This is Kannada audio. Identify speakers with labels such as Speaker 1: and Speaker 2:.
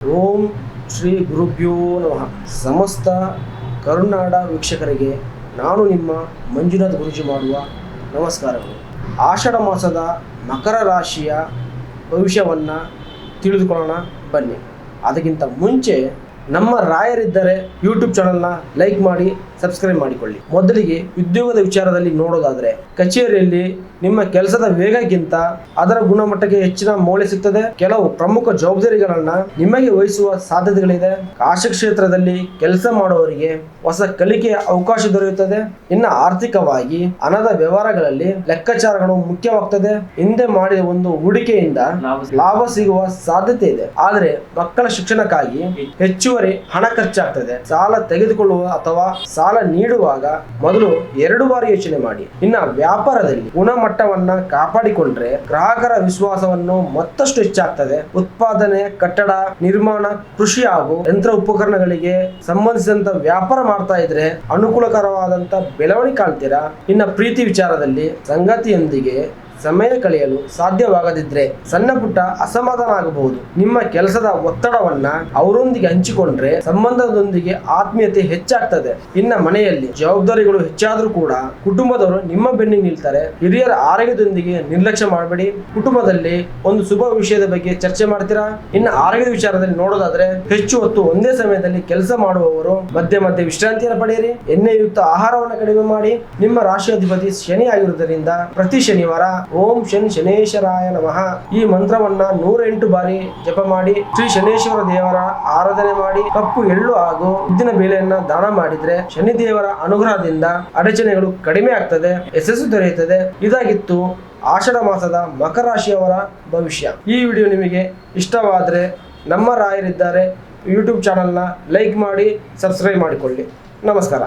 Speaker 1: ಓಂ ಶ್ರೀ ಗುರುಭ್ಯೋ ನಮಃ. ಸಮಸ್ತ ಕರುನಾಡ ವೀಕ್ಷಕರಿಗೆ ನಾನು ನಿಮ್ಮ ಮಂಜುನಾಥ್ ಗುರೂಜಿ ಮಾಡುವ ನಮಸ್ಕಾರಗಳು. ಆಷಾಢ ಮಾಸದ ಮಕರ ರಾಶಿಯ ಭವಿಷ್ಯವನ್ನು ತಿಳಿದುಕೊಳ್ಳೋಣ ಬನ್ನಿ. ಅದಕ್ಕಿಂತ ಮುಂಚೆ ನಮ್ಮ ರಾಯರಿದ್ದರೆ ಯೂಟ್ಯೂಬ್ ಚಾನಲ್ನ ಲೈಕ್ ಮಾಡಿ ಸಬ್ಸ್ಕ್ರೈಬ್ ಮಾಡಿಕೊಳ್ಳಿ. ಮೊದಲಿಗೆ ಉದ್ಯೋಗದ ವಿಚಾರದಲ್ಲಿ ನೋಡೋದಾದರೆ, ಕಚೇರಿಯಲ್ಲಿ ನಿಮ್ಮ ಕೆಲಸದ ವೇಗಕ್ಕಿಂತ ಅದರ ಗುಣಮಟ್ಟಕ್ಕೆ ಹೆಚ್ಚಿನ ಮೌಲ್ಯ ಸಿಗ್ತದೆ. ಕೆಲವು ಪ್ರಮುಖ ಜವಾಬ್ದಾರಿಗಳನ್ನ ನಿಮಗೆ ವಹಿಸುವ ಸಾಧ್ಯತೆಗಳಿದೆ. ಖಾಸಗಿ ಕ್ಷೇತ್ರದಲ್ಲಿ ಕೆಲಸ ಮಾಡುವವರಿಗೆ ಹೊಸ ಕಲಿಕೆಯ ಅವಕಾಶ ದೊರೆಯುತ್ತದೆ. ಇನ್ನು ಆರ್ಥಿಕವಾಗಿ ಹಣದ ವ್ಯವಹಾರಗಳಲ್ಲಿ ಲೆಕ್ಕಾಚಾರಗಳು ಮುಖ್ಯವಾಗ್ತದೆ. ಹಿಂದೆ ಮಾಡಿದ ಒಂದು ಹೂಡಿಕೆಯಿಂದ ಲಾಭ ಸಿಗುವ ಸಾಧ್ಯತೆ ಇದೆ. ಆದರೆ ಮಕ್ಕಳ ಶಿಕ್ಷಣಕ್ಕಾಗಿ ಹೆಚ್ಚುವರಿ ಹಣ ಖರ್ಚಾಗ್ತದೆ. ಸಾಲ ತೆಗೆದುಕೊಳ್ಳುವ ಅಥವಾ ಸಾಲ ನೀಡುವಾಗ ಮೊದಲು 2 ಬಾರಿ ಯೋಚನೆ ಮಾಡಿ. ಇನ್ನು ವ್ಯಾಪಾರದಲ್ಲಿ ಗುಣಮಟ್ಟವನ್ನ ಕಾಪಾಡಿಕೊಂಡ್ರೆ ಗ್ರಾಹಕರ ವಿಶ್ವಾಸವನ್ನು ಮತ್ತಷ್ಟು ಹೆಚ್ಚಾಗ್ತದೆ. ಉತ್ಪಾದನೆ, ಕಟ್ಟಡ ನಿರ್ಮಾಣ, ಕೃಷಿ ಹಾಗೂ ಯಂತ್ರ ಉಪಕರಣಗಳಿಗೆ ಸಂಬಂಧಿಸಿದಂತ ವ್ಯಾಪಾರ ಮಾಡ್ತಾ ಇದ್ರೆ ಅನುಕೂಲಕರವಾದಂತ ಬೆಳವಣಿಗೆ ಕಾಣ್ತೀರಾ. ಇನ್ನು ಪ್ರೀತಿ ವಿಚಾರದಲ್ಲಿ ಸಂಗಾತಿಯೊಂದಿಗೆ ಸಮಯ ಕಳೆಯಲು ಸಾಧ್ಯವಾಗದಿದ್ರೆ ಸಣ್ಣ ಪುಟ್ಟ ಅಸಮಾಧಾನ ಆಗಬಹುದು. ನಿಮ್ಮ ಕೆಲಸದ ಒತ್ತಡವನ್ನ ಅವರೊಂದಿಗೆ ಹಂಚಿಕೊಂಡ್ರೆ ಸಂಬಂಧದೊಂದಿಗೆ ಆತ್ಮೀಯತೆ ಹೆಚ್ಚಾಗ್ತದೆ. ಇನ್ನ ಮನೆಯಲ್ಲಿ ಜವಾಬ್ದಾರಿಗಳು ಹೆಚ್ಚಾದ್ರೂ ಕೂಡ ಕುಟುಂಬದವರು ನಿಮ್ಮ ಬೆನ್ನಿಗೆ ನಿಲ್ತಾರೆ. ಹಿರಿಯರ ಆರೋಗ್ಯದೊಂದಿಗೆ ನಿರ್ಲಕ್ಷ್ಯ ಮಾಡಬೇಡಿ. ಕುಟುಂಬದಲ್ಲಿ ಒಂದು ಶುಭ ವಿಷಯದ ಬಗ್ಗೆ ಚರ್ಚೆ ಮಾಡ್ತೀರಾ. ಇನ್ನು ಆರೋಗ್ಯದ ವಿಚಾರದಲ್ಲಿ ನೋಡೋದಾದ್ರೆ, ಹೆಚ್ಚು ಹೊತ್ತು ಒಂದೇ ಸಮಯದಲ್ಲಿ ಕೆಲಸ ಮಾಡುವವರು ಮಧ್ಯೆ ಮಧ್ಯೆ ವಿಶ್ರಾಂತಿಯನ್ನು ಪಡೆಯಿರಿ. ಎಣ್ಣೆಯುಕ್ತ ಆಹಾರವನ್ನು ಕಡಿಮೆ ಮಾಡಿ. ನಿಮ್ಮ ರಾಶಿಯಾಧಿಪತಿ ಶನಿ ಆಗಿರುವುದರಿಂದ ಪ್ರತಿ ಶನಿವಾರ ಓಂ ಶನಿ ಶನೇಶ್ವರಾಯ ನಮಃ ಈ ಮಂತ್ರವನ್ನ 108 ಬಾರಿ ಜಪ ಮಾಡಿ ಶ್ರೀ ಶನೇಶ್ವರ ದೇವರ ಆರಾಧನೆ ಮಾಡಿ ಕಪ್ಪು ಎಳ್ಳು ಹಾಗೂ ಉದ್ದಿನ ಬೇಳೆಯನ್ನ ದಾನ ಮಾಡಿದ್ರೆ ಶನಿ ದೇವರ ಅನುಗ್ರಹದಿಂದ ಅಡಚಣೆಗಳು ಕಡಿಮೆ ಆಗ್ತದೆ, ಯಶಸ್ಸು ದೊರೆಯುತ್ತದೆ. ಇದಾಗಿತ್ತು ಆಷಾಢ ಮಾಸದ ಮಕರ ರಾಶಿಯವರ ಭವಿಷ್ಯ. ಈ ವಿಡಿಯೋ ನಿಮಗೆ ಇಷ್ಟವಾದರೆ ನಮ್ಮ ರಾಯರಿದ್ದಾರೆ ಯೂಟ್ಯೂಬ್ ಚಾನಲ್ನ ಲೈಕ್ ಮಾಡಿ ಸಬ್ಸ್ಕ್ರೈಬ್ ಮಾಡಿಕೊಳ್ಳಿ. ನಮಸ್ಕಾರ.